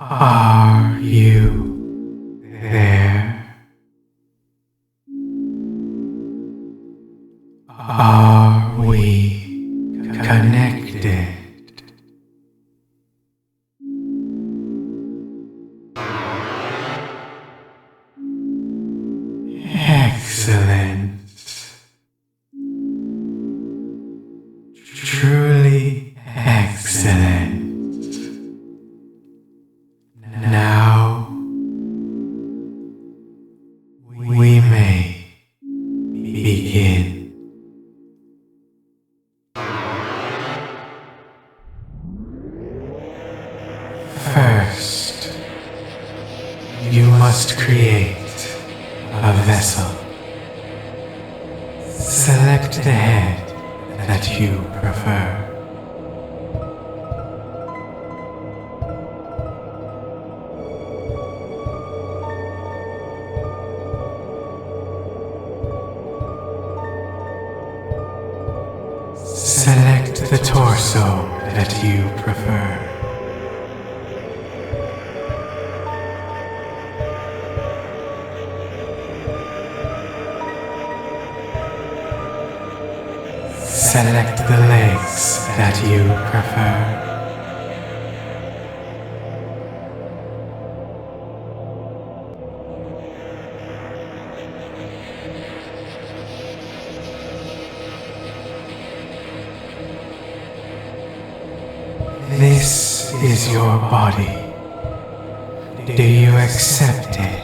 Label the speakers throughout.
Speaker 1: Are you there? Are we connected? Excellent. Truly excellent. Now we may begin. First, you must create a vessel. Select the head that you prefer. Select the torso that you prefer. Select the legs that you prefer. This is your body. Do you accept it?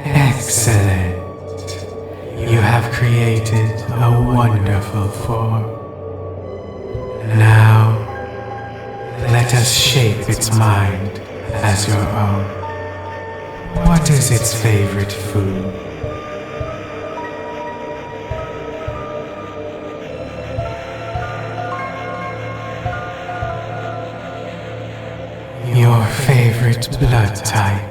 Speaker 1: Excellent. You have created a wonderful form. Now, let us shape its mind as your own. What is its favorite food? Your favorite blood type?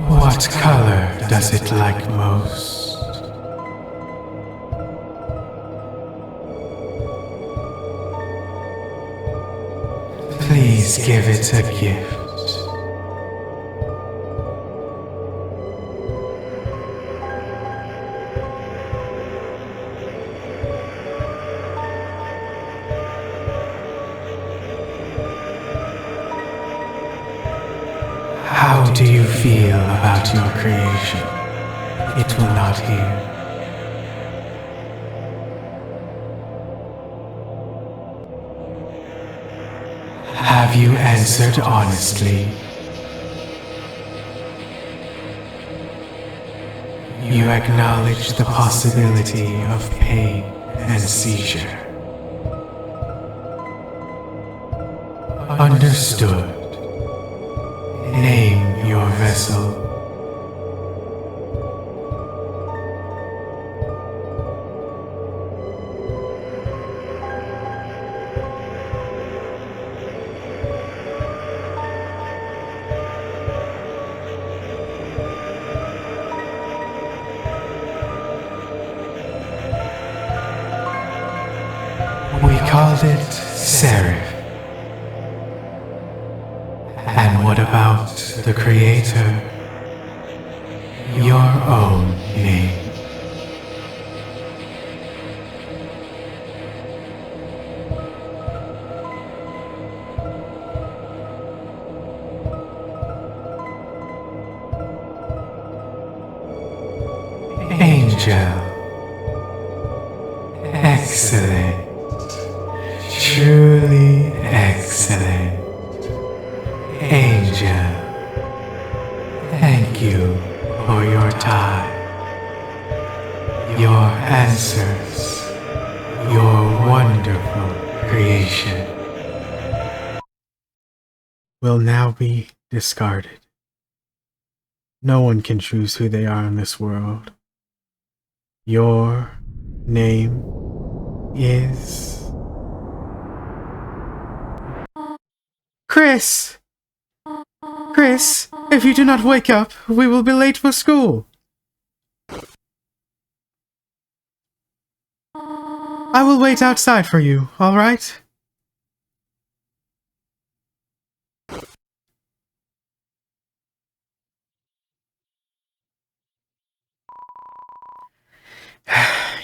Speaker 1: What color does it like most? Please give it a gift. How do you feel about your creation? It will not hear. Have you answered honestly? You acknowledge the possibility of pain and seizure. Understood. Name your vessel. We called it Seraph. And what about the Creator? Your own name. Angel. Excellent. Truly excellent. Angel, thank you for your time, your answers, your wonderful creation will now be discarded. No one can choose who they are in this world. Your name is Chris! Chris, if you do not wake up, we will be late for school. I will wait outside for you, alright?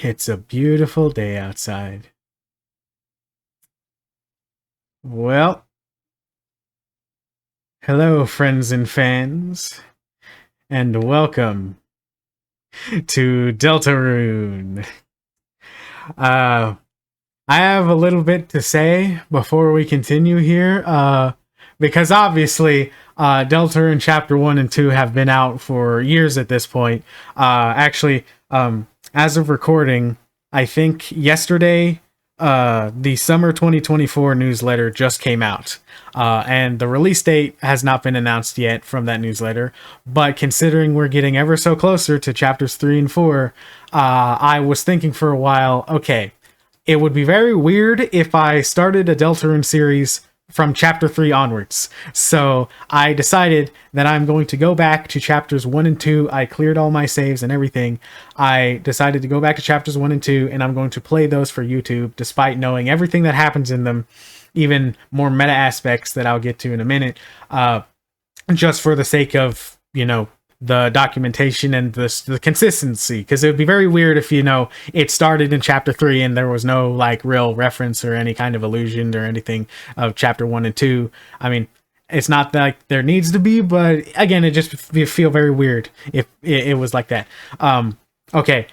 Speaker 1: It's a beautiful day outside. Well, hello, friends and fans, and welcome to Deltarune. I have a little bit to say before we continue here, because obviously, Deltarune Chapter 1 and 2 have been out for years at this point. Actually, as of recording, I think yesterday, the summer 2024 newsletter just came out. And the release date has not been announced yet from that newsletter. But considering we're getting ever so closer to chapters 3 and 4, I was thinking for a while, okay, it would be very weird if I started a Deltarune series from chapter 3 onwards. So I decided that I'm going to go back to chapters 1 and 2. I cleared all my saves and everything. I decided to go back to chapters 1 and 2, and I'm going to play those for YouTube, despite knowing everything that happens in them, even more meta aspects that I'll get to in a minute, just for the sake of, you know, the documentation and the consistency, because it would be very weird if, you know, it started in chapter 3 and there was no like real reference or any kind of allusion or anything of chapter 1 and 2. I mean, it's not like there needs to be, but again, it just feel very weird if it was like that. Okay,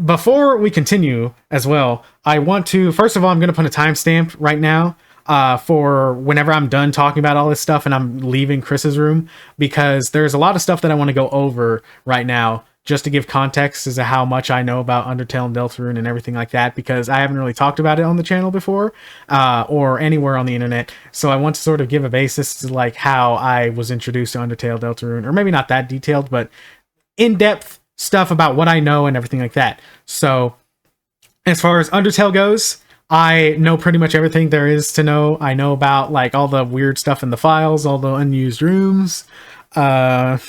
Speaker 1: before we continue as well, I want to, first of all, I'm going to put a timestamp right now for whenever I'm done talking about all this stuff and I'm leaving Chris's room, because there's a lot of stuff that I want to go over right now, just to give context as to how much I know about Undertale and Deltarune and everything like that, because I haven't really talked about it on the channel before, or anywhere on the internet. So I want to sort of give a basis to like how I was introduced to Undertale, Deltarune, or maybe not that detailed, but in-depth stuff about what I know and everything like that. So as far as Undertale goes, I know pretty much everything there is to know. I know about like all the weird stuff in the files, all the unused rooms, about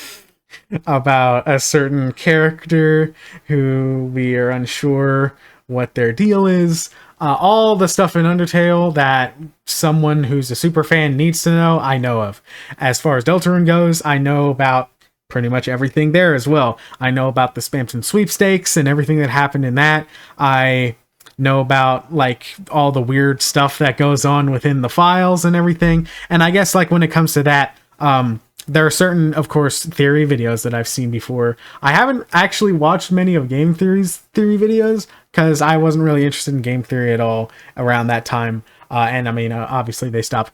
Speaker 1: a certain character who we are unsure what their deal is. All the stuff in Undertale that someone who's a super fan needs to know, I know of. As far as Deltarune goes, I know about pretty much everything there as well. I know about the Spamton sweepstakes and everything that happened in that. I know about like all the weird stuff that goes on within the files and everything. And I guess like when it comes to that, there are certain, of course, theory videos that I've seen before. I haven't actually watched many of game theory videos because I wasn't really interested in game theory at all around that time. And I mean, obviously they stopped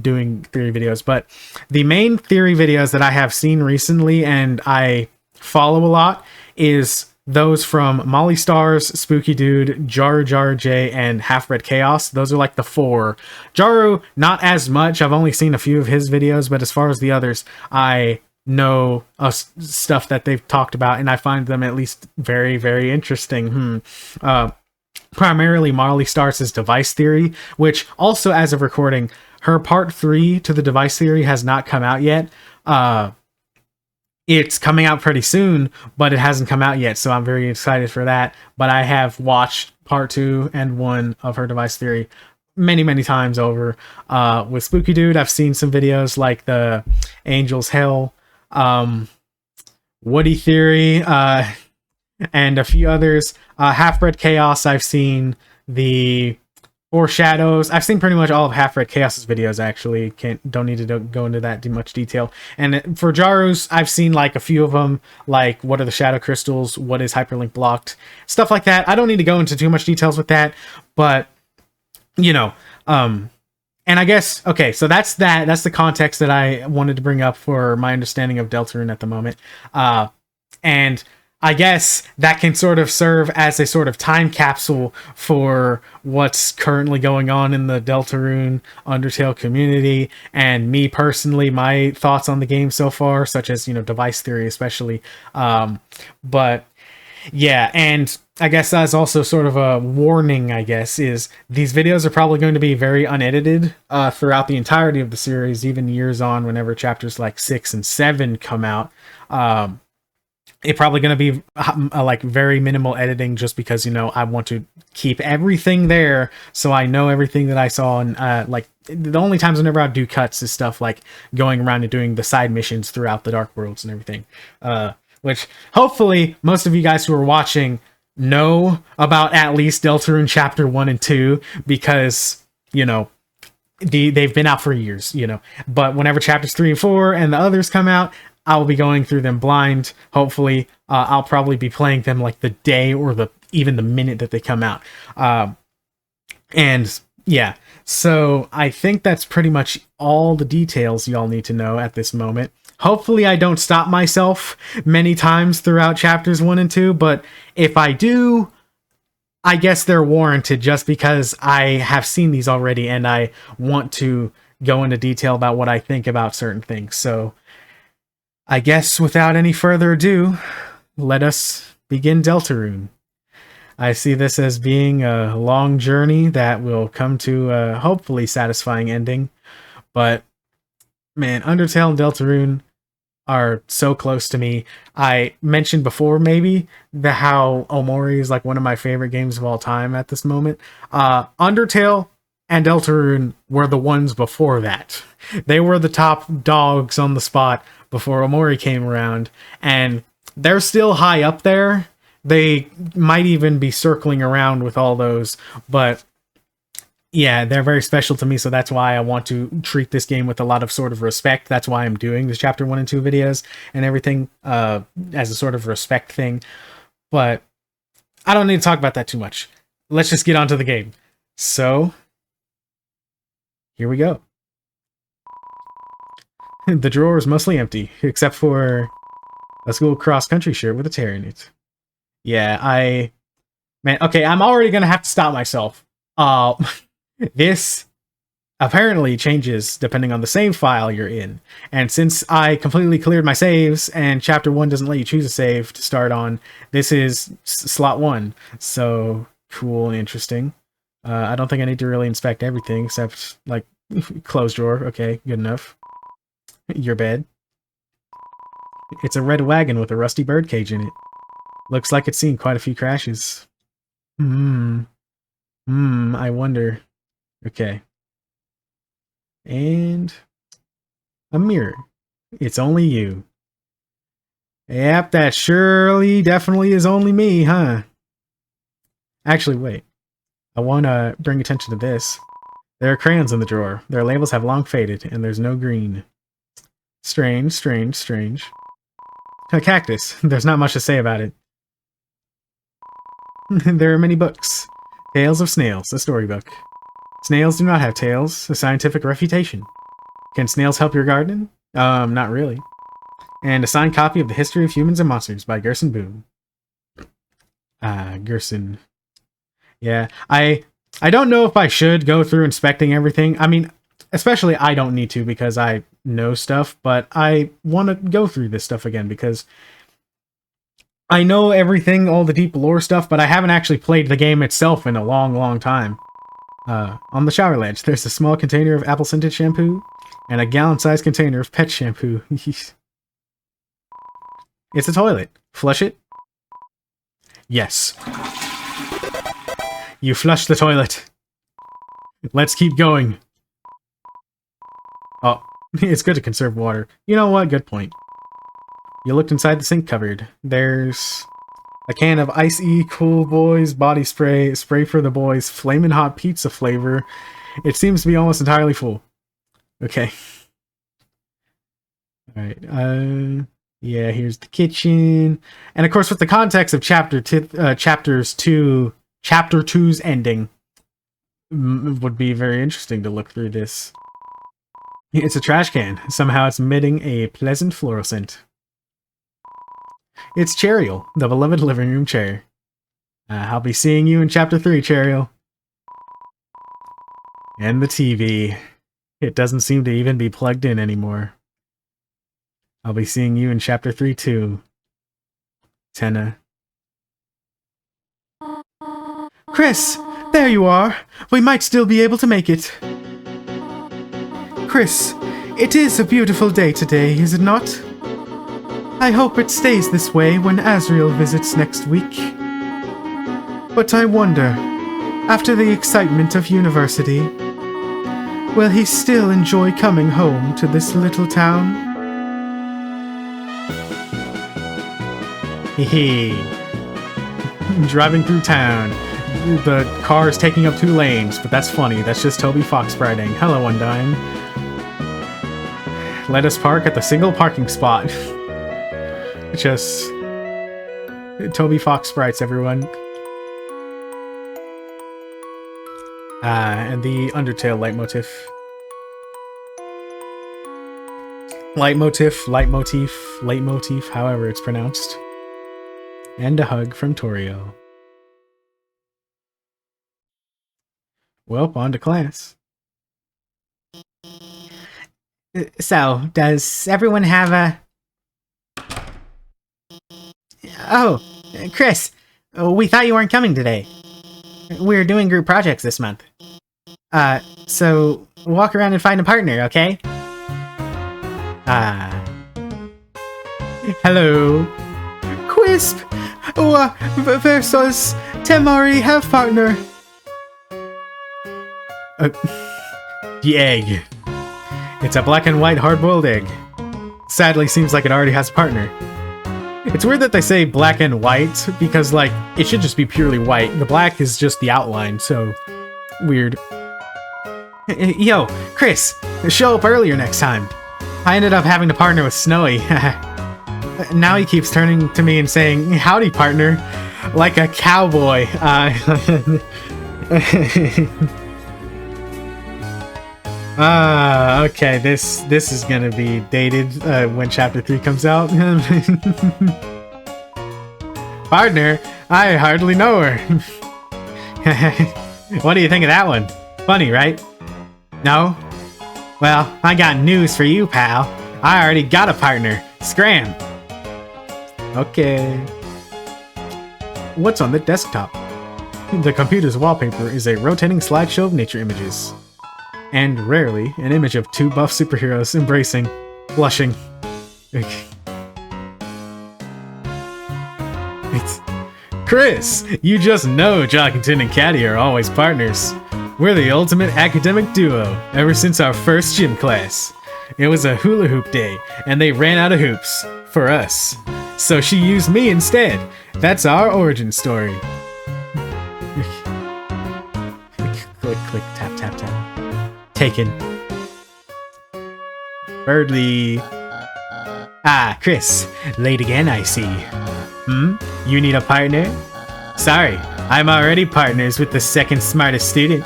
Speaker 1: doing theory videos, but the main theory videos that I have seen recently and I follow a lot is those from Molly Stars, Spooky Dude, Jar J, and Half-Bred Chaos. Those are like the 4. Jaru, not as much. I've only seen a few of his videos, but as far as the others, I know stuff that they've talked about, and I find them at least very, very interesting. Primarily Molly Stars' device theory, which also, as of recording, her part 3 to the device theory has not come out yet. It's coming out pretty soon, but it hasn't come out yet, so I'm very excited for that. But I have watched part 2 and 1 of her device theory many times over. With Spooky Dude, I've seen some videos like the Angel's Hell, Woody theory, and a few others. Half-Bred Chaos, I've seen the Foreshadows. I've seen pretty much all of Half-Bred Chaos's videos, actually. Don't need to go into that much detail. And for Jaru's, I've seen like a few of them, like what are the shadow crystals, what is hyperlink blocked, stuff like that. I don't need to go into too much details with that, but you know, and I guess, okay, so that's the context that I wanted to bring up for my understanding of Deltarune at the moment. And I guess that can sort of serve as a sort of time capsule for what's currently going on in the Deltarune Undertale community, and me personally, my thoughts on the game so far, such as, you know, device theory especially. But yeah, and I guess that's also sort of a warning, I guess, is these videos are probably going to be very unedited throughout the entirety of the series, even years on, whenever chapters like 6 and 7 come out. It's probably going to be like very minimal editing just because, you know, I want to keep everything there so I know everything that I saw. And like the only times whenever I do cuts is stuff like going around and doing the side missions throughout the Dark Worlds and everything. Which hopefully most of you guys who are watching know about at least Deltarune Chapter 1 and 2 because, you know, they've been out for years, you know. But whenever Chapters 3 and 4 and the others come out, I will be going through them blind. Hopefully, I'll probably be playing them like the day or even the minute that they come out. And yeah, so I think that's pretty much all the details y'all need to know at this moment. Hopefully I don't stop myself many times throughout chapters 1 and 2, but if I do, I guess they're warranted just because I have seen these already and I want to go into detail about what I think about certain things. So I guess without any further ado, let us begin Deltarune. I see this as being a long journey that will come to a hopefully satisfying ending, but man, Undertale and Deltarune are so close to me. I mentioned before maybe how Omori is like one of my favorite games of all time at this moment. Undertale and Deltarune were the ones before that. They were the top dogs on the spot before Omori came around, and they're still high up there. They might even be circling around with all those, but yeah, they're very special to me, so that's why I want to treat this game with a lot of sort of respect. That's why I'm doing the Chapter 1 and 2 videos and everything as a sort of respect thing. But I don't need to talk about that too much. Let's just get on to the game. So, here we go. The drawer is mostly empty, except for a school cross-country shirt with a tear in it. Yeah, man, okay, I'm already gonna have to stop myself. This apparently changes depending on the save file you're in. And since I completely cleared my saves and chapter 1 doesn't let you choose a save to start on, this is slot 1. So cool and interesting. I don't think I need to really inspect everything except like closed drawer. Okay, good enough. Your bed. It's a red wagon with a rusty birdcage in it. Looks like it's seen quite a few crashes. I wonder. Okay. And a mirror. It's only you. Yep, that surely definitely is only me, huh? Actually, wait. I want to bring attention to this. There are crayons in the drawer. Their labels have long faded, and there's no green. Strange, strange, strange. A cactus. There's not much to say about it. There are many books. Tales of Snails, a storybook. Snails do not have tails, a scientific refutation. Can snails help your garden? Not really. And a signed copy of The History of Humans and Monsters by Gerson Boone. Gerson. Yeah, I don't know if I should go through inspecting everything. I mean, especially I don't need to because I know stuff, but I want to go through this stuff again because I know everything, all the deep lore stuff, but I haven't actually played the game itself in a long, long time. On the shower ledge, there's a small container of apple-scented shampoo and a gallon-sized container of pet shampoo. It's a toilet. Flush it? Yes. You flushed the toilet. Let's keep going. Oh, it's good to conserve water. You know what? Good point. You looked inside the sink cupboard. There's a can of Ice-E Cool Boys body spray, spray for the boys, flamin' hot pizza flavor. It seems to be almost entirely full. Okay. Alright, yeah, here's the kitchen. And of course, with the context of chapter 2's ending, would be very interesting to look through this. It's a trash can. Somehow it's emitting a pleasant floral scent. It's Chariel, the beloved living room chair. I'll be seeing you in Chapter 3, Chariel. And the TV. It doesn't seem to even be plugged in anymore. I'll be seeing you in Chapter 3 too, Tenna. Chris, there you are. We might still be able to make it. Chris, it is a beautiful day today, is it not? I hope it stays this way when Asriel visits next week. But I wonder, after the excitement of university, will he still enjoy coming home to this little town? Hehe. Driving through town. The car is taking up 2 lanes, but that's funny. That's just Toby Fox writing. Hello, Undyne. Let us park at the single parking spot. Just Toby Fox sprites, everyone. And the Undertale leitmotif. Leitmotif, however it's pronounced. And a hug from Torio. Well, on to class.
Speaker 2: So, does everyone have a... Oh, Chris, we thought you weren't coming today. We're doing group projects this month. So walk around and find a partner, okay?
Speaker 1: Hello. Quisp! Versus Temari have partner. The egg. It's a black and white hard-boiled egg. Sadly, seems like it already has a partner. It's weird that they say black and white, because, like, it should just be purely white. The black is just the outline, so... weird. Yo, Chris, show up earlier next time. I ended up having to partner with Snowy. Now he keeps turning to me and saying, howdy, partner, like a cowboy. Okay, this is gonna be dated when Chapter 3 comes out. Partner, I hardly know her. What do you think of that one? Funny, right? No? Well, I got news for you, pal. I already got a partner. Scram! Okay. What's on the desktop? The computer's wallpaper is a rotating slideshow of nature images. And rarely, an image of 2 buff superheroes embracing, blushing. It's... Chris! You just know Jockington and Caddy are always partners. We're the ultimate academic duo, ever since our first gym class. It was a hula hoop day, and they ran out of hoops. For us. So she used me instead. That's our origin story. Click, click, tap, tap, tap. Taken. Birdly. Ah, Chris. Late again, I see. You need a partner? Sorry, I'm already partners with the second smartest student.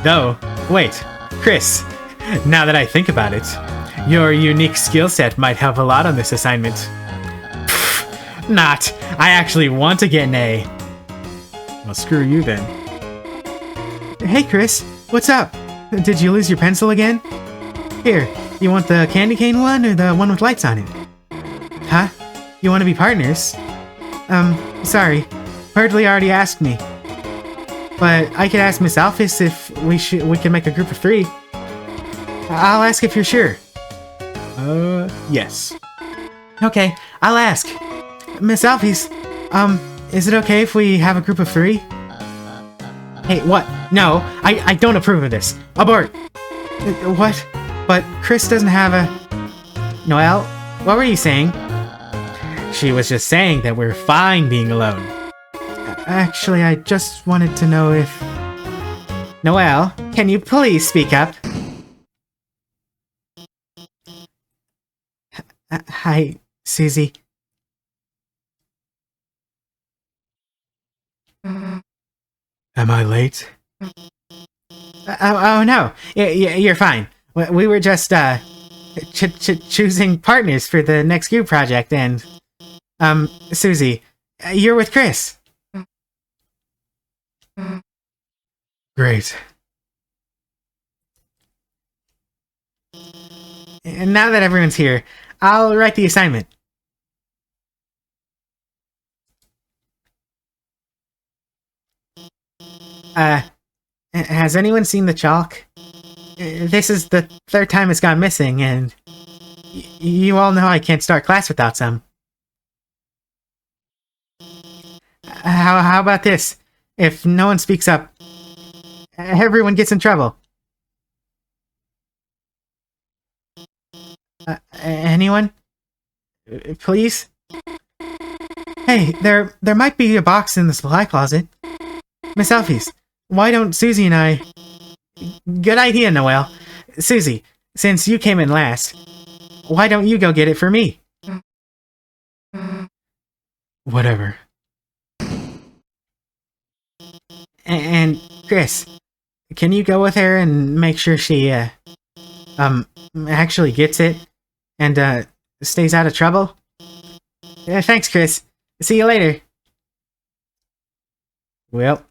Speaker 1: Though, wait, Chris, now that I think about it, your unique skill set might help a lot on this assignment. Pfft, not. I actually want to get an A. Well, screw you then. Hey, Chris, what's up? Did you lose your pencil again? Here, you want the candy cane one or the one with lights on it? Huh? You want to be partners? Sorry. Birdly already asked me. But I could ask Miss Alphys if we can make a group of 3. I'll ask if you're sure. Yes. Okay, I'll ask. Miss Alphys, is it okay if we have a group of 3? Hey, what? No, I don't approve of this. Abort! What? But Chris doesn't have a... Noelle, what were you saying? She was just saying that we're fine being alone. Actually, I just wanted to know if... Noelle, can you please speak up? Hi, Susie. Am I late? Oh no, you're fine. We were just choosing partners for the next group project, and Susie, you're with Chris. Great. And now that everyone's here, I'll write the assignment.
Speaker 2: Has anyone seen the chalk? This is the third time it's gone missing, and you all know I can't start class without some. How about this? If no one speaks up, everyone gets in trouble. Anyone? Please? Hey, there might be a box in the supply closet. Miss Elfies, why don't Susie and I... Good idea, Noelle. Susie, since you came in last, why don't you go get it for me?
Speaker 1: Whatever.
Speaker 2: And Chris, can you go with her and make sure she, actually gets it and, stays out of trouble? Thanks, Chris. See you later.
Speaker 1: Well,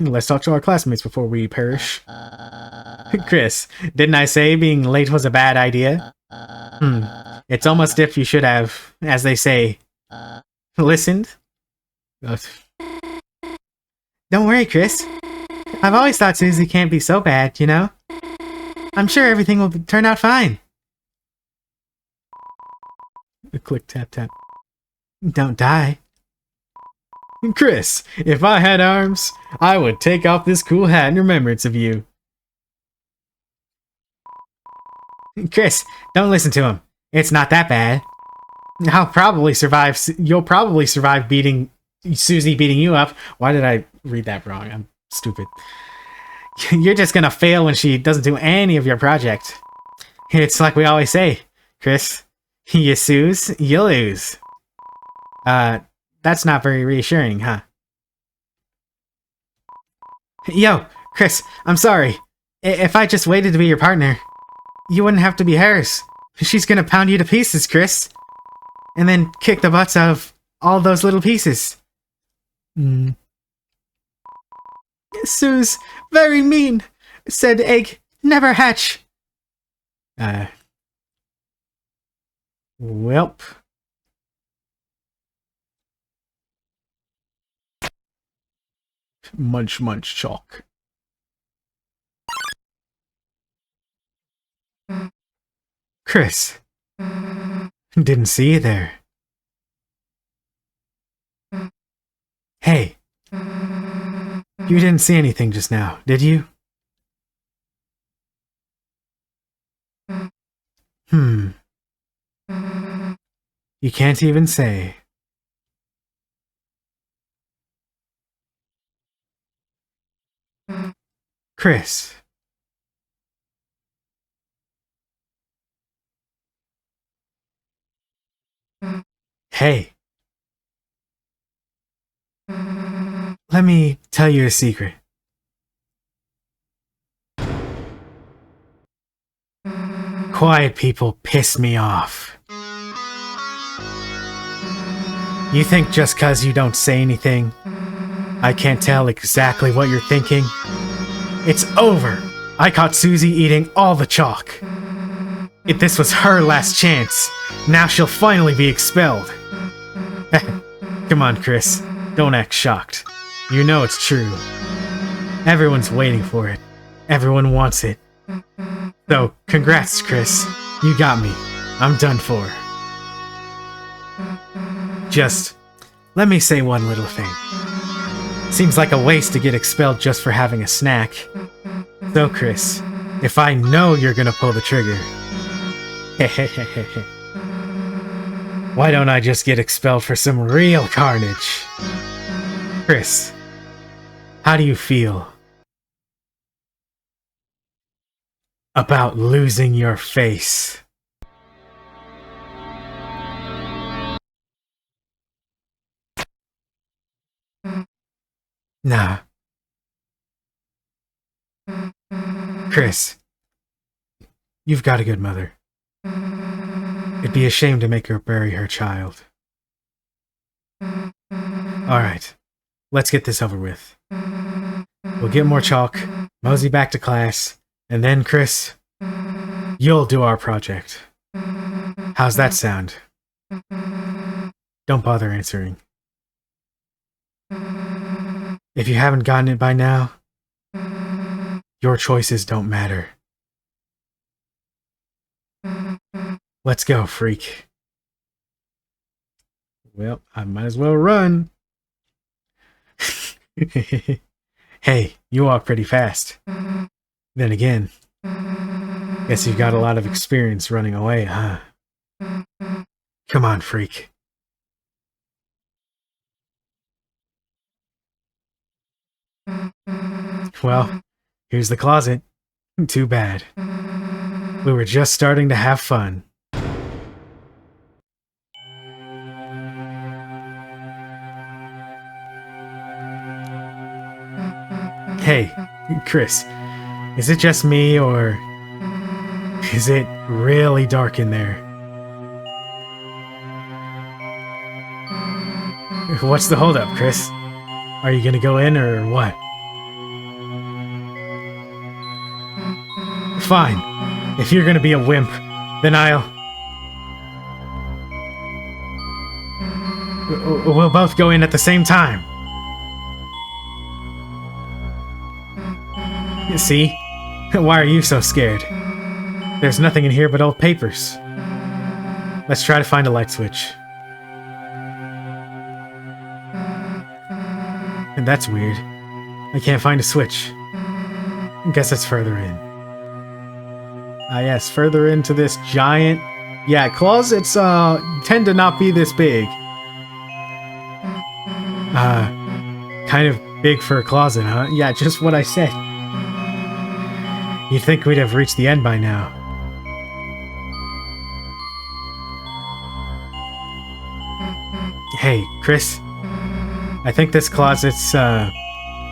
Speaker 1: let's talk to our classmates before we perish. Chris, didn't I say being late was a bad idea? It's almost if you should have, as they say, listened.
Speaker 2: Don't worry, Chris. I've always thought Susie can't be so bad, you know? I'm sure everything will turn out fine.
Speaker 1: Click, tap, tap.
Speaker 2: Don't die.
Speaker 1: Chris, if I had arms, I would take off this cool hat in remembrance of you.
Speaker 2: Chris, don't listen to him. It's not that bad. I'll probably survive. You'll probably survive beating Susie beating you up.
Speaker 1: Why did I read that wrong? I'm stupid.
Speaker 2: You're just gonna fail when she doesn't do any of your project. It's like we always say, Chris. You snooze, you lose. That's not very reassuring, huh? Yo, Chris, I'm sorry. If I just waited to be your partner, you wouldn't have to be hers. She's gonna pound you to pieces, Chris. And then kick the butts out of all those little pieces. Sue's very mean. Said egg never hatch.
Speaker 1: Welp. Munch, munch, chalk.
Speaker 2: Chris. Didn't see you there. Hey. You didn't see anything just now, did you? You can't even say. Chris. Hey. Let me tell you a secret. Quiet people piss me off. You think just 'cause you don't say anything, I can't tell exactly what you're thinking? It's over! I caught Susie eating all the chalk. If this was her last chance, now she'll finally be expelled. Come on, Chris. Don't act shocked. You know it's true. Everyone's waiting for it. Everyone wants it. So, congrats, Chris. You got me. I'm done for. Just, let me say one little thing. Seems like a waste to get expelled just for having a snack. So, Chris, if I know you're gonna pull the trigger, why don't I just get expelled for some real carnage? Chris, how do you feel about losing your face? Nah. Chris, you've got a good mother. It'd be a shame to make her bury her child. Alright, let's get this over with. We'll get more chalk, mosey back to class, and then, Chris, you'll do our project. How's that sound? Don't bother answering. If you haven't gotten it by now, your choices don't matter. Let's go, freak.
Speaker 1: Well, I might as well run.
Speaker 2: Hey, you walk pretty fast. Then again, guess you've got a lot of experience running away, huh? Come on, freak. Well, here's the closet. Too bad. We were just starting to have fun. Hey, Chris, is it just me, or is it really dark in there? What's the holdup, Chris? Are you gonna go in, or what? Fine. If you're gonna be a wimp, then we'll both go in at the same time. See? Why are you so scared? There's nothing in here but old papers. Let's try to find a light switch. And that's weird. I can't find a switch. Guess it's further in.
Speaker 1: Ah yes, further into this giant... Yeah, closets tend to not be this big.
Speaker 2: Kind of big for a closet, huh?
Speaker 1: Yeah, just what I said.
Speaker 2: You'd think we'd have reached the end by now. Hey, Chris. I think this closet's,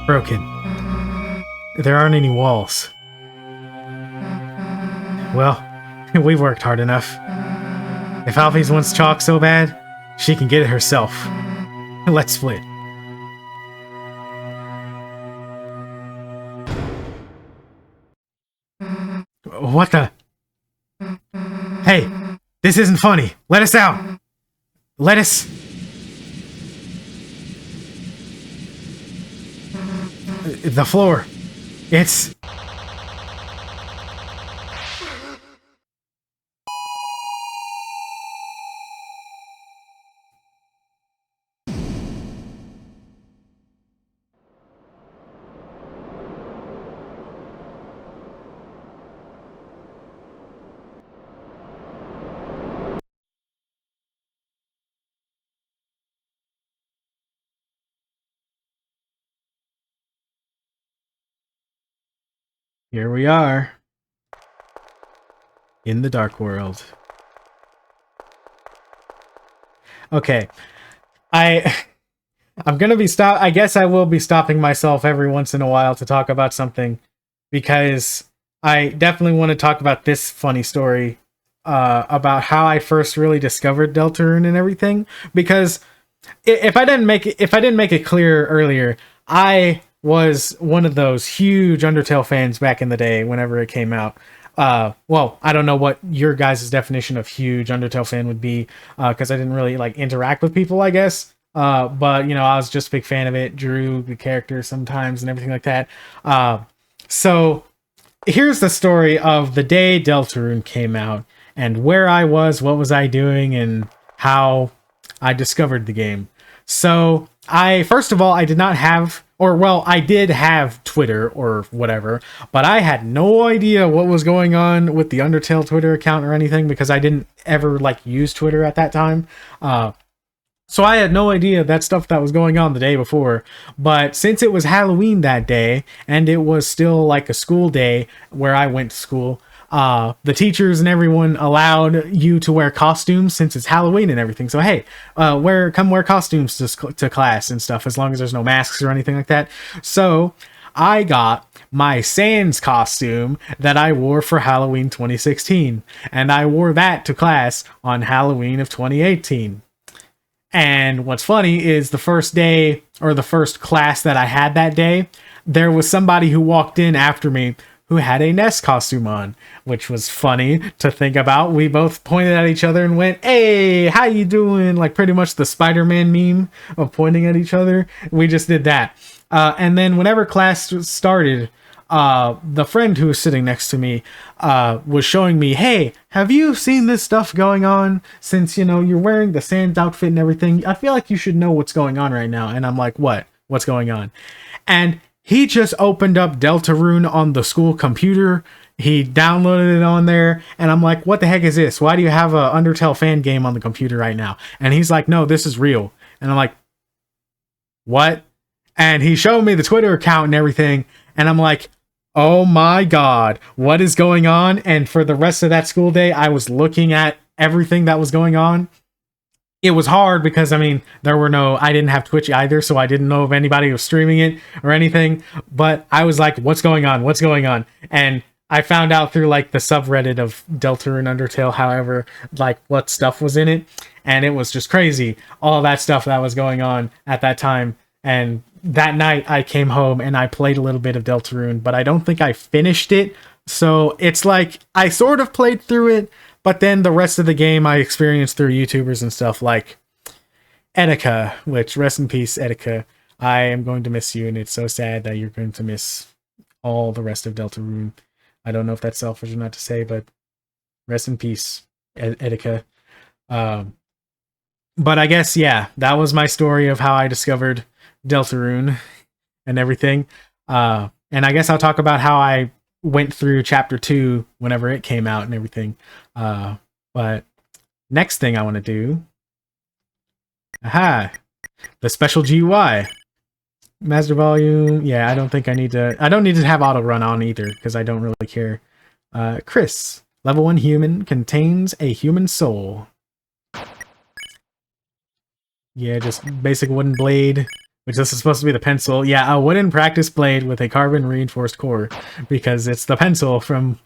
Speaker 2: broken. There aren't any walls. Well, we've worked hard enough. If Alfie wants chalk so bad, she can get it herself. Let's split. What the? Hey, this isn't funny. Let us out. Let us... The floor. It's...
Speaker 1: Here we are. In the dark world. Okay. I'm gonna be I guess I will be stopping myself every once in a while to talk about something, because I definitely want to talk about this funny story about how I first really discovered Deltarune and everything. Because if I didn't make it clear earlier, I was one of those huge Undertale fans back in the day whenever it came out. Well, I don't know what your guys' definition of huge Undertale fan would be, because I didn't really like interact with people, I guess. But you know, I was just a big fan of it, drew the characters sometimes and everything like that. So here's the story of the day Deltarune came out, and where I was, what was I doing, and how I discovered the game. So first of all, I did not have, or well, I did have Twitter or whatever, but I had no idea what was going on with the Undertale Twitter account or anything, because I didn't ever like use Twitter at that time. So I had no idea that stuff that was going on the day before. But since it was Halloween that day, and it was still like a school day where I went to school, the teachers and everyone allowed you to wear costumes since it's Halloween and everything. So hey, come wear costumes to class and stuff, as long as there's no masks or anything like that. So I got my Sans costume that I wore for Halloween 2016, and I wore that to class on Halloween of 2018. And what's funny is the first day, or the first class that I had that day, there was somebody who walked in after me who had a Ness costume on, which was funny to think about. We both pointed at each other and went, "Hey, how you doing?" Like pretty much the Spider-Man meme of pointing at each other. We just did that. And then whenever class started, the friend who was sitting next to me was showing me, hey, have you seen this stuff going on? Since, you know, you're wearing the Sans outfit and everything, I feel like you should know what's going on right now. And I'm like, what? What's going on? And he just opened up Deltarune on the school computer. He downloaded it on there, and I'm like, what the heck is this? Why do you have a Undertale fan game on the computer right now? And he's like, no, this is real. And I'm like, what? And he showed me the Twitter account and everything, and I'm like, oh my god, what is going on? And for the rest of that school day, I was looking at everything that was going on. It was hard because, I mean, I didn't have Twitch either, so I didn't know if anybody was streaming it or anything, but I was like, what's going on? What's going on? And I found out through, like, the subreddit of Deltarune Undertale, however, like, what stuff was in it, and it was just crazy, all that stuff that was going on at that time. And that night, I came home and I played a little bit of Deltarune, but I don't think I finished it, so it's like, I sort of played through it, but then the rest of the game I experienced through YouTubers and stuff like Etika, which, rest in peace, Etika. I am going to miss you, and it's so sad that you're going to miss all the rest of Deltarune. I don't know if that's selfish or not to say, but rest in peace, Etika. But I guess, yeah, that was my story of how I discovered Deltarune and everything. And I guess I'll talk about how I went through chapter 2 whenever it came out and everything. But next thing I want to do, the special GUI. Master volume. Yeah, I don't think I need to. I don't need to have auto run on either because I don't really care. Chris, level 1 human, contains a human soul. Yeah, just basic wooden blade, which this is supposed to be the pencil. Yeah, a wooden practice blade with a carbon reinforced core because it's the pencil from.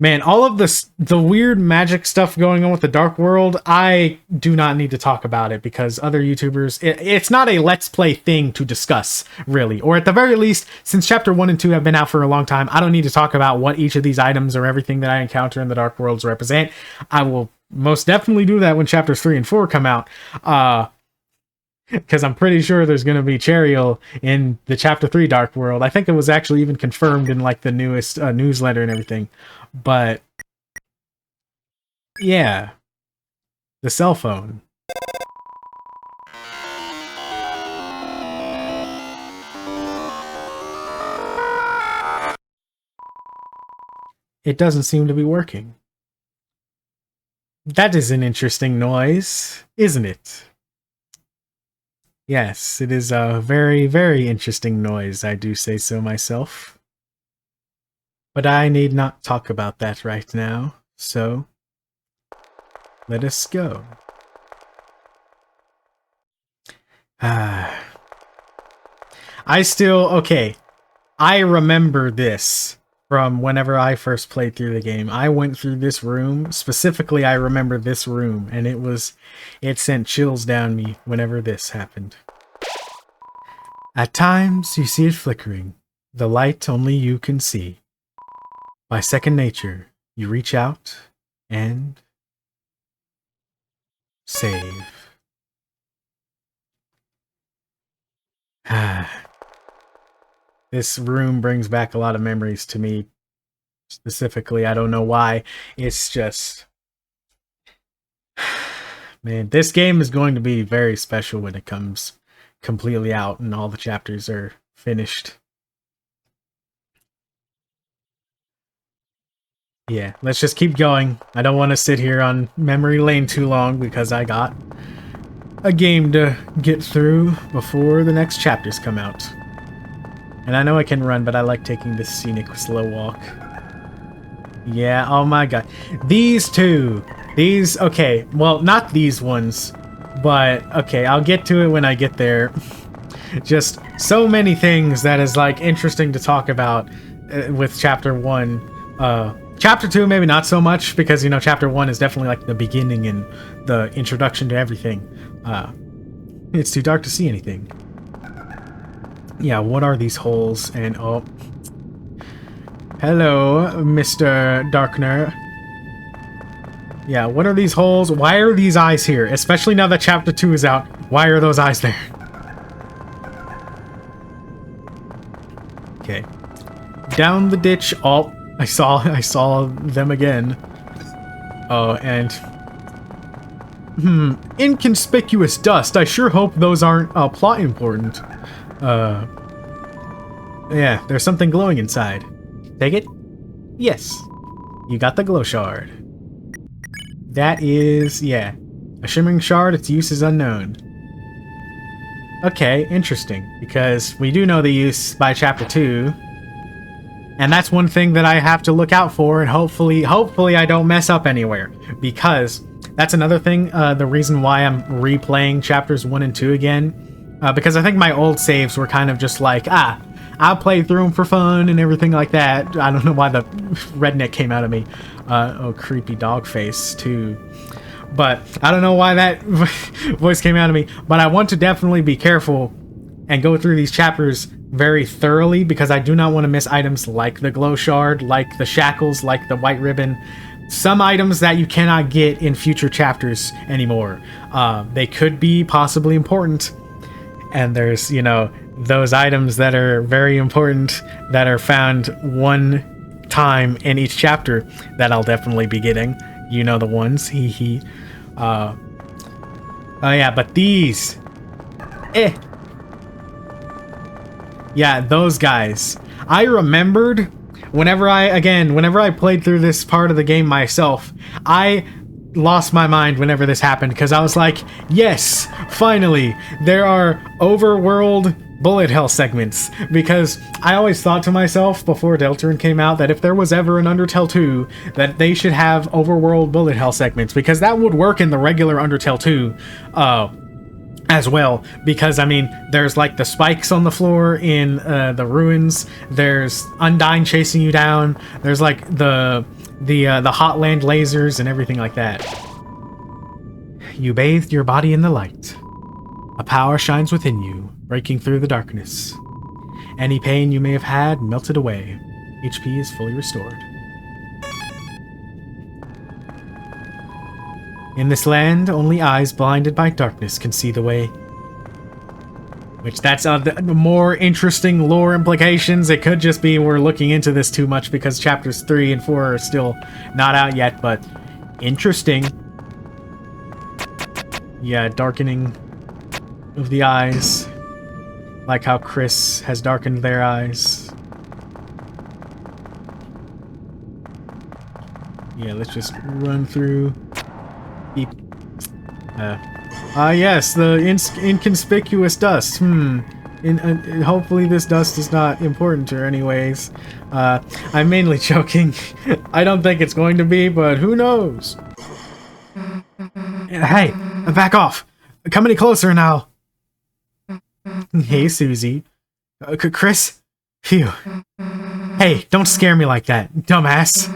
Speaker 1: Man, all of the weird magic stuff going on with the Dark World, I do not need to talk about it because other YouTubers, it's not a Let's Play thing to discuss, really. Or at the very least, since Chapter 1 and 2 have been out for a long time, I don't need to talk about what each of these items or everything that I encounter in the Dark Worlds represent. I will most definitely do that when Chapters 3 and 4 come out. Because I'm pretty sure there's going to be Chariel in the Chapter 3 Dark World. I think it was actually even confirmed in like the newest newsletter and everything. But yeah, the cell phone. It doesn't seem to be working. That is an interesting noise, isn't it? Yes, it is a very, very interesting noise, I do say so myself. But I need not talk about that right now, so let us go. I remember this from whenever I first played through the game. I went through this room, specifically I remember this room, and it sent chills down me whenever this happened. At times, you see it flickering, the light only you can see. By second nature, you reach out and save. This room brings back a lot of memories to me. Specifically, I don't know why. It's just... Man, this game is going to be very special when it comes completely out and all the chapters are finished. Yeah, let's just keep going. I don't want to sit here on memory lane too long because I got a game to get through before the next chapters come out. And I know I can run, but I like taking this scenic slow walk. Yeah, oh my god. These two. Okay, well, not these ones. But, okay, I'll get to it when I get there. Just so many things that is, like, interesting to talk about with Chapter 1. Chapter 2, maybe not so much, because, you know, Chapter 1 is definitely, like, the beginning and the introduction to everything. It's too dark to see anything. Yeah, what are these holes? And, oh... Hello, Mr. Darkner. Yeah, what are these holes? Why are these eyes here? Especially now that Chapter 2 is out. Why are those eyes there?
Speaker 2: down the ditch. Oh, I saw them again. Oh, and inconspicuous dust. I sure hope those aren't plot important. Yeah, there's something glowing inside. Take it? Yes. You got the glow shard. That is, yeah, a shimmering shard. Its use is unknown. Okay, interesting, because we do know the use by chapter 2. And that's one thing that I have to look out for, and hopefully I don't mess up anywhere. Because that's another thing, the reason why I'm replaying chapters 1 and 2 again. Because I think my old saves were kind of just like, I'll play through them for fun and everything like that. I don't know why the redneck came out of me. Oh, creepy dog face, too. But I don't know why that voice came out of me. But I want to definitely be careful and go through these chapters very thoroughly, because I do not want to miss items like the glow shard, like the shackles, like the white ribbon. Some items that you cannot get in future chapters anymore. They could be possibly important. And there's, you know, those items that are very important that are found one time in each chapter that I'll definitely be getting. You know the ones. Oh yeah, but these. Yeah, those guys. I remembered whenever I played through this part of the game myself, I lost my mind whenever this happened, because I was like, yes, finally, there are overworld bullet hell segments. Because I always thought to myself before Deltarune came out that if there was ever an Undertale 2, that they should have overworld bullet hell segments, because that would work in the regular Undertale 2 as well. Because I mean, there's like the spikes on the floor in the ruins, there's Undyne chasing you down, there's like the Hotland lasers and everything like that. You bathed your body in the light. A power shines within you, breaking through the darkness. Any pain you may have had melted away. HP is fully restored. In this land, only eyes blinded by darkness can see the way. Which, that's the more interesting lore implications. It could just be we're looking into this too much because chapters 3 and 4 are still not out yet, but interesting. Yeah, darkening of the eyes. Like how Chris has darkened their eyes. Yeah, let's just run through. Yes, the inconspicuous dust. Hopefully this dust is not important to her anyways. I'm mainly joking. I don't think it's going to be, but who knows? Hey, back off. Come any closer now. Hey, Susie. Chris? Phew. Hey, don't scare me like that, dumbass.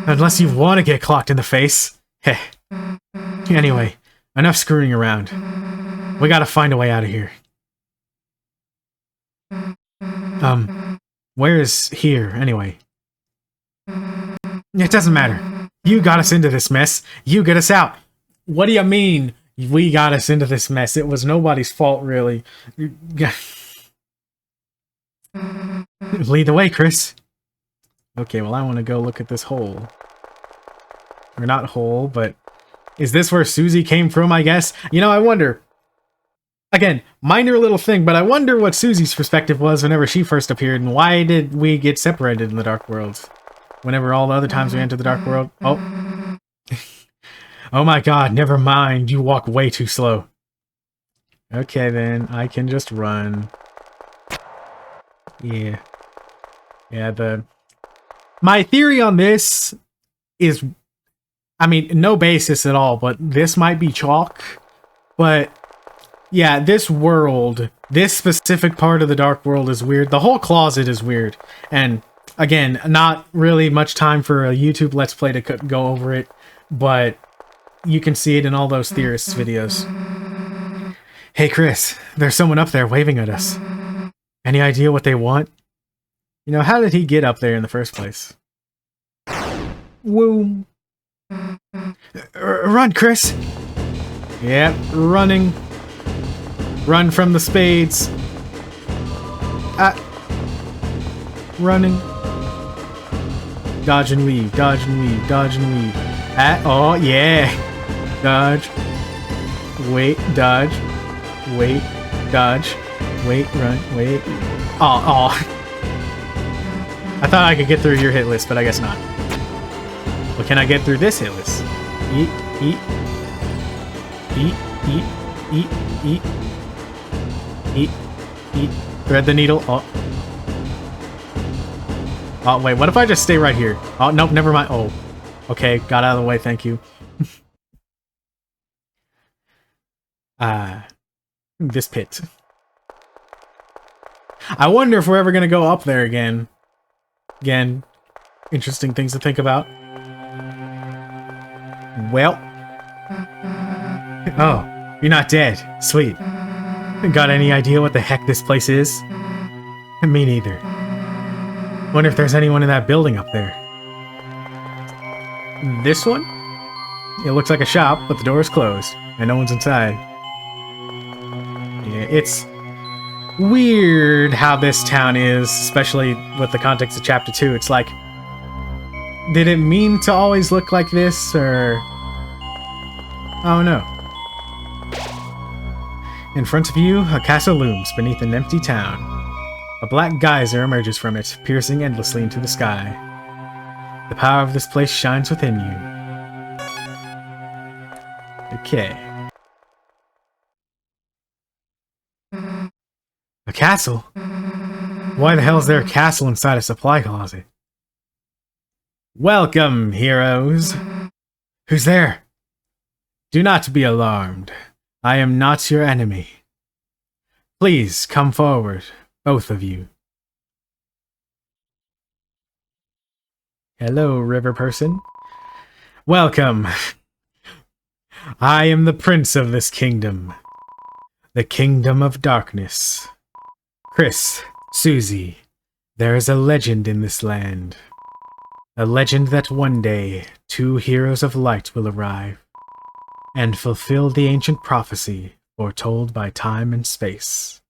Speaker 2: Unless you want to get clocked in the face. Heh. Anyway, enough screwing around. We gotta find a way out of here. Where is here, anyway? It doesn't matter. You got us into this mess. You get us out. What do you mean, we got us into this mess? It was nobody's fault, really. Lead the way, Chris. Okay, well, I want to go look at this hole. Or not hole, but... is this where Susie came from, I guess? You know, I wonder. Again, minor little thing, but I wonder what Susie's perspective was whenever she first appeared, and why did we get separated in the Dark World? Whenever all the other times we entered the Dark World... oh. Oh my god, never mind. You walk way too slow. Okay, then. I can just run. Yeah. Yeah, my theory on this is... I mean, no basis at all, but this might be chalk. But, yeah, this world, this specific part of the Dark World is weird. The whole closet is weird. And, again, not really much time for a YouTube Let's Play to go over it, but you can see it in all those theorists' videos. Hey, Chris, there's someone up there waving at us. Any idea what they want? You know, how did he get up there in the first place? Woo. Run, Chris! Yep, running. Run from the spades. Running.
Speaker 1: Dodge and weave, dodge and weave, dodge and weave. Oh, yeah. Dodge. Wait, dodge. Wait, dodge. Wait, run, wait. Oh. I thought I could get through your hit list, but I guess not. Well, can I get through this hit list? Eat, eat. Eat, eat, eat, eat. Eat, eat. Thread the needle. Oh. Oh, wait, what if I just stay right here? Oh, nope, never mind. Oh. Okay, got out of the way, thank you. This pit. I wonder if we're ever gonna go up there again. Again, interesting things to think about. Well. Oh, you're not dead. Sweet. Got any idea what the heck this place is? Me neither. Wonder if there's anyone in that building up there. This one? It looks like a shop, but the door is closed, and no one's inside. Yeah, it's weird how this town is, especially with the context of Chapter 2. It's like, did it mean to always look like this, or... I don't know. In front of you, a castle looms beneath an empty town. A black geyser emerges from it, piercing endlessly into the sky. The power of this place shines within you. Okay. A castle? Why the hell is there a castle inside a supply closet? Welcome, heroes! Who's there? Do not be alarmed. I am not your enemy. Please come forward, both of you. Hello, river person. Welcome. I am the prince of this kingdom. The kingdom of darkness. Chris, Susie, there is a legend in this land. A legend that one day, 2 heroes of light will arrive and fulfill the ancient prophecy foretold by time and space.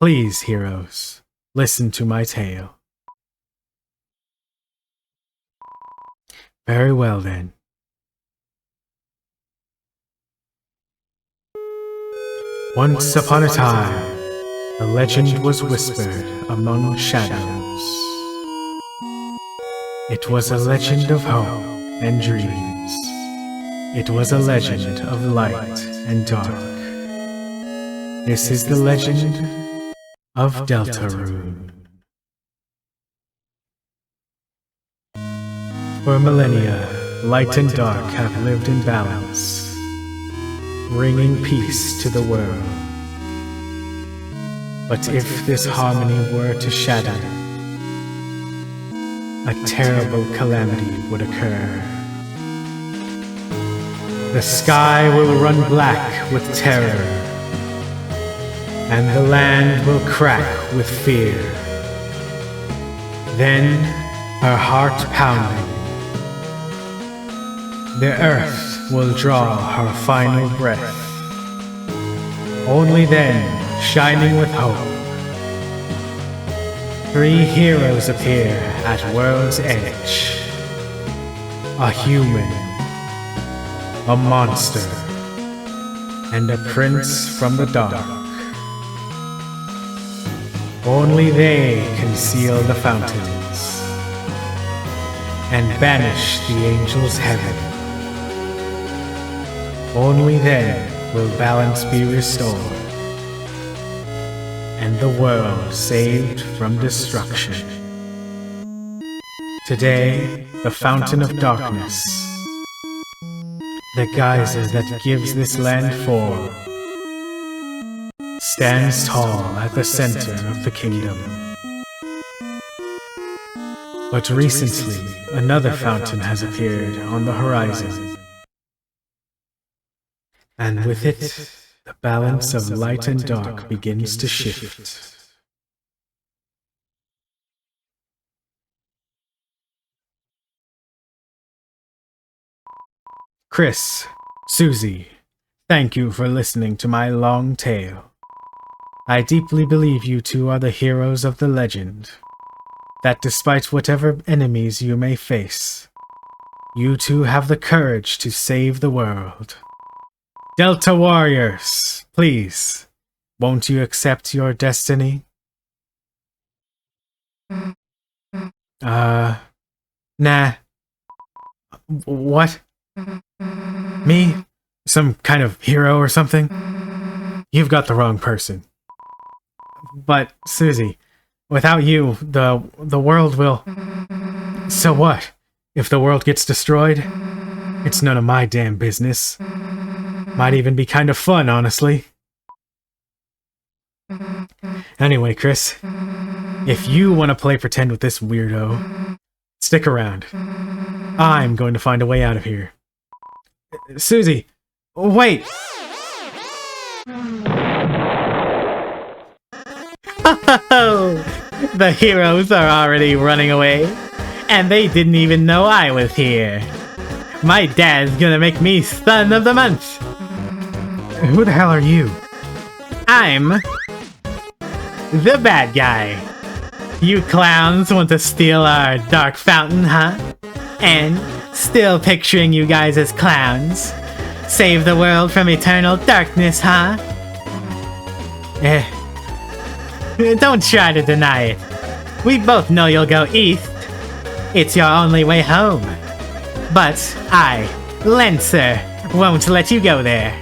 Speaker 1: Please, heroes, listen to my tale. Very well, then. Once upon a time, a legend was whispered among shadows. It was a legend of hope and dreams. It was a legend of light and dark. This is the legend of Deltarune. For millennia, light and dark have lived in balance, bringing peace to the world. But if this harmony were to shatter, a terrible calamity would occur. The sky will run black with terror, and the land will crack with fear. Then, her heart pounding, the earth will draw her final breath. Only then, shining with hope, 3 heroes appear at world's edge. A human, a monster, and a prince from the dark. Only they can seal the fountains and banish the angels' heaven. Only then will balance be restored and the world saved from destruction. Today, the Fountain of Darkness, the geyser that gives this land form, stands tall at the center of the kingdom. But recently, another fountain has appeared on the horizon. And with it, the balance of light and dark begins to shift. Chris, Susie, thank you for listening to my long tale. I deeply believe you two are the heroes of the legend.
Speaker 2: that despite whatever enemies you may face, you too have the courage to save the world. Delta Warriors, please, won't you accept your destiny? Nah. What? Me? Some kind of hero or something? You've got the wrong person. But, Susie, without you, the world will... So what? If the world gets destroyed? It's none of my damn business. Might even be kind of fun, honestly. Anyway, Chris, if you want to play pretend with this weirdo, stick around. I'm going to find a way out of here. Susie, wait! The heroes are already running away, and they didn't even know I was here. My dad's gonna make me Son of the Month. Who the hell are you? I'm the bad guy. You clowns want to steal our dark fountain, huh? And still picturing you guys as clowns. Save the world from eternal darkness, huh? Don't try to deny it. We both know you'll go east. It's your only way home. But I, Lancer, won't let you go there.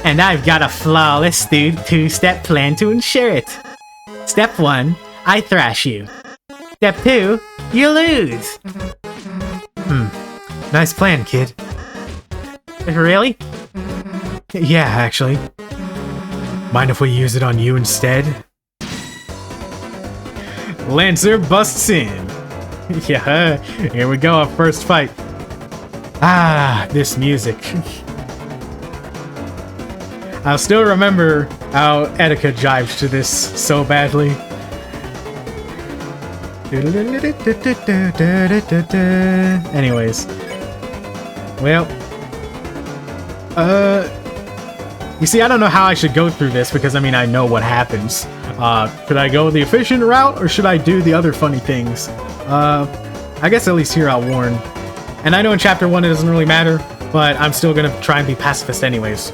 Speaker 2: And I've got a flawless two-step plan to ensure it. Step 1, I thrash you. Step 2, you lose. Nice plan, kid. Really? Yeah, actually. Mind if we use it on you instead? Lancer busts in. Yeah, here we go, our first fight. Ah, this music. I'll still remember how Etika jived to this so badly. Anyways. Well. You see, I don't know how I should go through this because, I mean, I know what happens. Should I go the efficient route or should I do the other funny things? I guess at least here I'll warn. And I know in Chapter 1 it doesn't really matter, but I'm still gonna try and be pacifist anyways.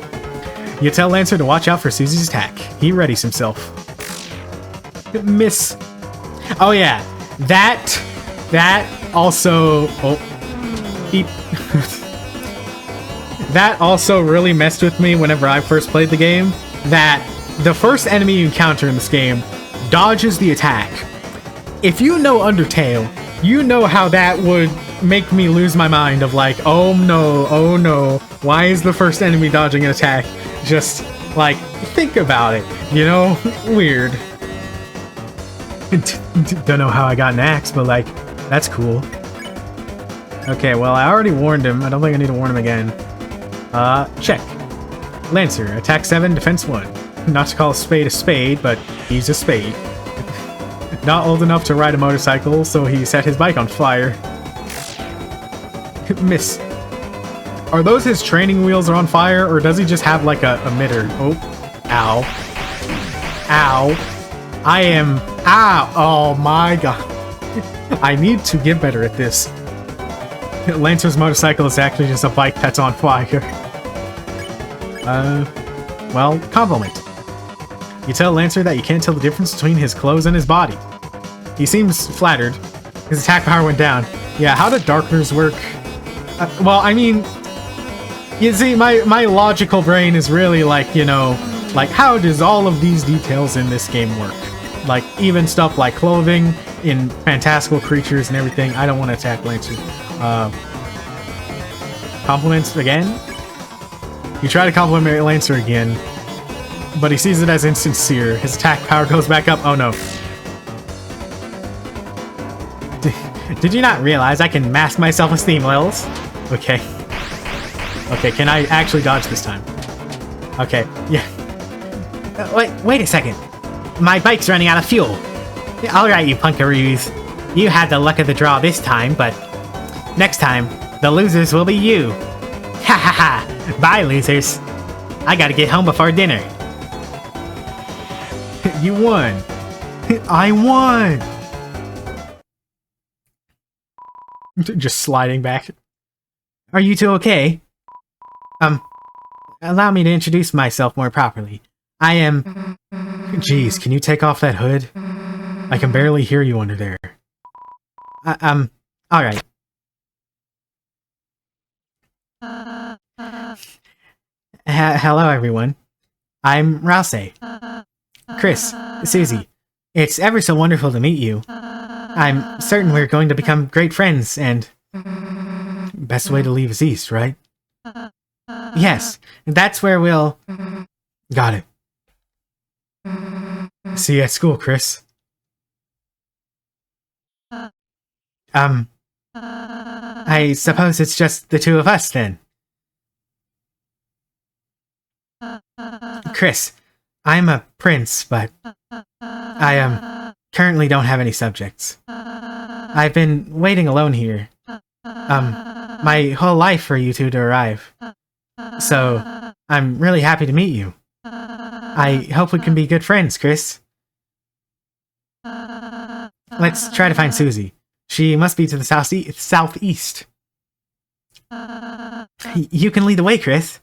Speaker 2: You tell Lancer to watch out for Susie's attack. He readies himself. Miss. Oh yeah, that also... Oh. Beep. That also really messed with me whenever I first played the game. That the first enemy you encounter in this game dodges the attack. If you know Undertale, you know how that would make me lose my mind of like, oh no, why is the first enemy dodging an attack? Just, like, think about it, you know? Weird. Don't know how I got an axe, but like, that's cool. Okay, well, I already warned him. I don't think I need to warn him again. Check. Lancer, attack 7, defense 1. Not to call a spade, but he's a spade. Not old enough to ride a motorcycle, so he set his bike on fire. Miss. Are those his training wheels are on fire, or does he just have like a emitter? Oh. Ow. Ow. I am... Ow. Oh my god. I need to get better at this. Lancer's motorcycle is actually just a bike that's on fire. Well, compliment. You tell Lancer that you can't tell the difference between his clothes and his body. He seems flattered. His attack power went down. Yeah, how do darkeners work? Well, I mean... You see, my logical brain is really like, you know, like, how does all of these details in this game work? Like, even stuff like clothing in fantastical creatures and everything. I don't want to attack Lancer. Compliments again? You try to compliment Lancer again, but he sees it as insincere. His attack power goes back up. Oh no. Did you not realize I can mask my self-esteem levels? Okay. Okay, can I actually dodge this time? Okay, yeah. Wait a second. My bike's running out of fuel. Alright, you punkaroos. You had the luck of the draw this time, but next time, the losers will be you. Ha ha ha! Bye, losers. I gotta get home before dinner. You won. I won!
Speaker 1: Just sliding back.
Speaker 2: Are you two okay? Allow me to introduce myself more properly. I am...
Speaker 1: Jeez, can you take off that hood? I can barely hear you under there.
Speaker 2: Alright. Hello, everyone. I'm Rouse. Chris, Susie, it's ever so wonderful to meet you. I'm certain we're going to become great friends, and...
Speaker 1: Best way to leave is east, right?
Speaker 2: Yes, that's where we'll...
Speaker 1: Got it. See you at school, Chris.
Speaker 2: I suppose it's just the two of us, then. Chris, I'm a prince, but I, currently don't have any subjects. I've been waiting alone here, my whole life for you two to arrive. So, I'm really happy to meet you. I hope we can be good friends, Chris. Let's try to find Susie. She must be to the southeast. You can lead the way, Chris.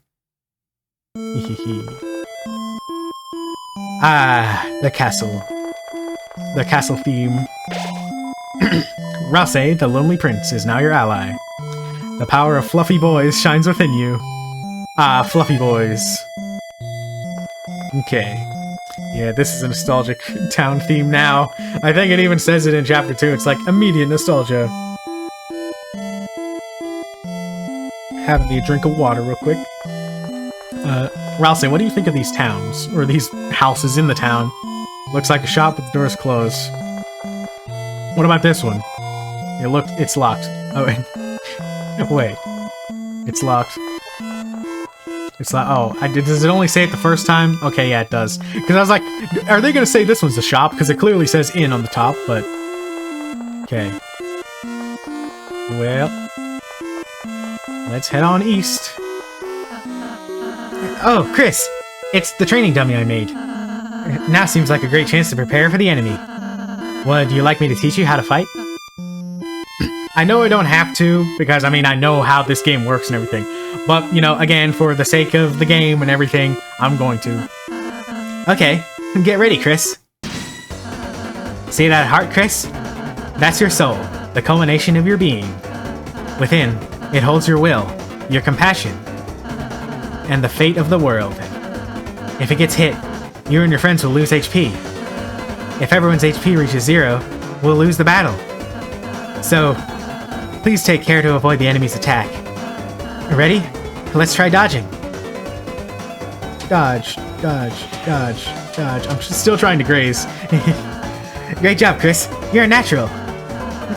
Speaker 1: The castle. The castle theme. Rouse, the lonely prince, is now your ally. The power of fluffy boys shines within you. Ah, fluffy boys. Okay. Yeah, this is a nostalgic town theme now. I think it even says it in chapter 2. It's like immediate nostalgia. Have me a drink of water real quick. Rouse, what do you think of these towns? Or these houses in the town? Looks like a shop with the doors closed. What about this one? It's locked. Oh, wait. It's locked. It's like, oh, does it only say it the first time? Okay, yeah, it does. Because I was like, are they going to say this one's the shop? Because it clearly says inn on the top, but... Okay. Well... Let's head on east.
Speaker 2: Oh, Chris! It's the training dummy I made. Now seems like a great chance to prepare for the enemy. Would you like me to teach you how to fight?
Speaker 1: I know I don't have to, because, I mean, I know how this game works and everything. But, you know, again, for the sake of the game and everything, I'm going to.
Speaker 2: Okay, get ready, Chris. See that heart, Chris? That's your soul, the culmination of your being. Within, it holds your will, your compassion, and the fate of the world. If it gets hit, you and your friends will lose HP. If everyone's HP reaches 0, we'll lose the battle. So, please take care to avoid the enemy's attack. Ready? Let's try dodging.
Speaker 1: Dodge, dodge, dodge, dodge. I'm still trying to graze.
Speaker 2: Great job, Chris. You're a natural.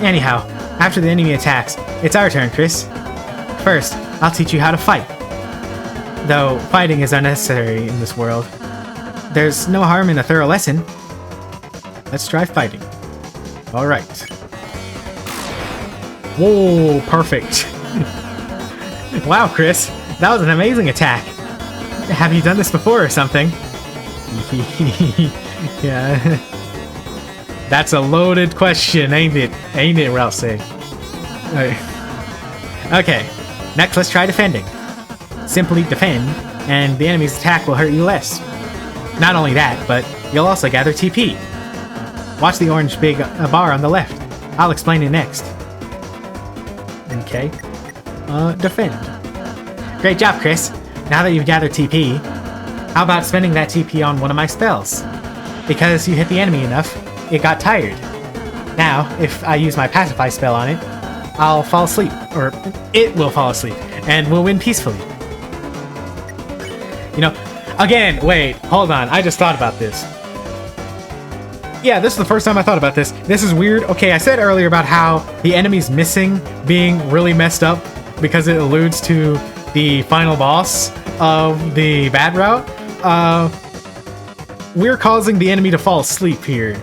Speaker 2: Anyhow, after the enemy attacks, it's our turn, Chris. First, I'll teach you how to fight. Though fighting is unnecessary in this world, there's no harm in a thorough lesson.
Speaker 1: Let's try fighting. Alright. Whoa, perfect.
Speaker 2: Wow, Chris, that was an amazing attack. Have you done this before or something?
Speaker 1: Yeah. That's a loaded question, ain't it? Ain't it, Rouse?
Speaker 2: Okay, next let's try defending. Simply defend, and the enemy's attack will hurt you less. Not only that, but you'll also gather TP. Watch the orange big bar on the left. I'll explain it next.
Speaker 1: Okay. Defend.
Speaker 2: Great job, Chris. Now that you've gathered TP, how about spending that TP on one of my spells? Because you hit the enemy enough, it got tired. Now, if I use my pacify spell on it, I'll fall asleep, or it will fall asleep, and we'll win peacefully.
Speaker 1: You know, again, wait, hold on, I just thought about this. Yeah, this is the first time I thought about this. This is weird. Okay, I said earlier about how the enemies missing being really messed up because it alludes to the final boss of the bad route. We're causing the enemy to fall asleep here.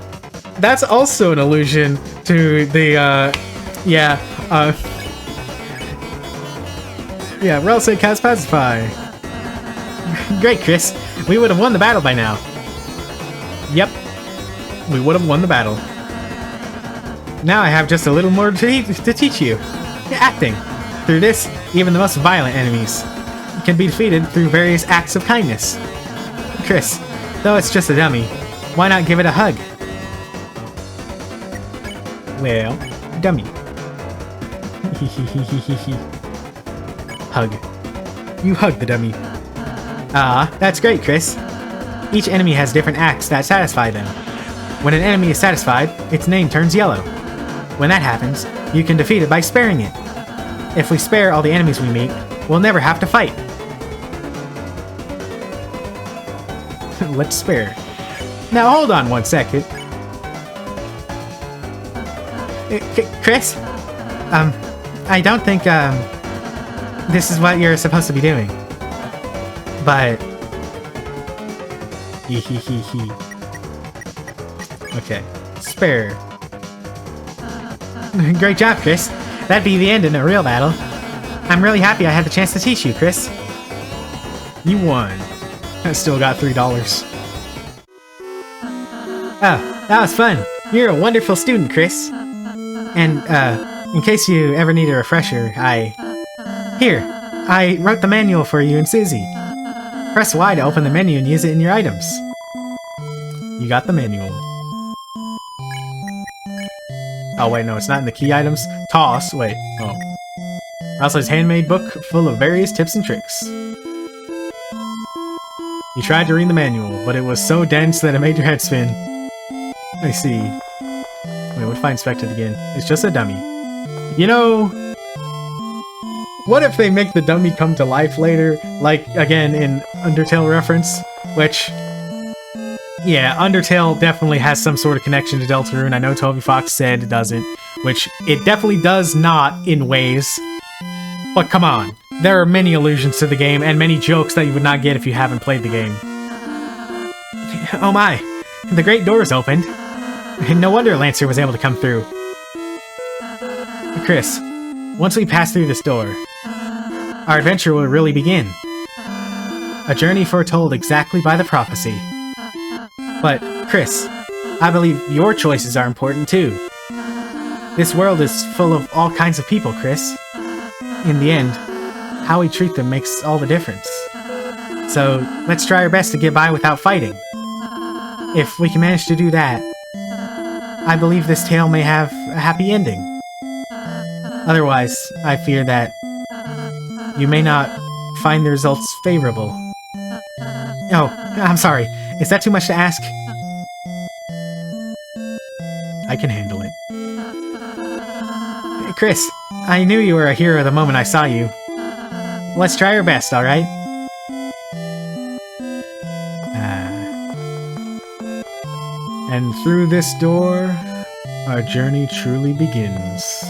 Speaker 1: That's also an allusion to the, yeah, Rel said cast pacify.
Speaker 2: Great, Chris. We would have won the battle by now.
Speaker 1: Yep. We would have won the battle.
Speaker 2: Now I have just a little more to teach you. Acting. Through this, even the most violent enemies can be defeated through various acts of kindness. Chris, though it's just a dummy, why not give it a hug? Well, dummy. Hug. You hug the dummy. Ah, that's great, Chris. Each enemy has different acts that satisfy them. When an enemy is satisfied, its name turns yellow. When that happens, you can defeat it by sparing it. If we spare all the enemies we meet, we'll never have to fight. Let's spare. Now hold on one second. Chris? I don't think, this is what you're supposed to be doing. But... Okay. Spare. Great job, Chris. That'd be the end in a real battle. I'm really happy I had the chance to teach you, Chris. You won. I still got $3. Oh, that was fun. You're a wonderful student, Chris. And, in case you ever need a refresher, I wrote the manual for you and Susie. Press Y to open the menu and use it in your items. You got the manual. Oh wait, no, it's not in the key items. Toss, wait, oh. Also, his handmade book full of various tips and tricks. You tried to read the manual, but it was so dense that it made your head spin. I see. Wait, what if I inspect it again? It's just a dummy. You know... What if they make the dummy come to life later? Like, again, in Undertale reference? Which... Yeah, Undertale definitely has some sort of connection to Deltarune. I know Toby Fox said it doesn't, which it definitely does not in ways. But come on, there are many allusions to the game and many jokes that you would not get if you haven't played the game. Oh my, the great door's opened. No wonder Lancer was able to come through. Chris, once we pass through this door, our adventure will really begin. A journey foretold exactly by the prophecy. But, Chris, I believe your choices are important too. This world is full of all kinds of people, Chris. In the end, how we treat them makes all the difference. So, let's try our best to get by without fighting. If we can manage to do that, I believe this tale may have a happy ending. Otherwise, I fear that you may not find the results favorable. Oh, I'm sorry. Is that too much to ask? I can handle it. Hey, Chris, I knew you were a hero the moment I saw you. Let's try our best, alright? And through this door, our journey truly begins.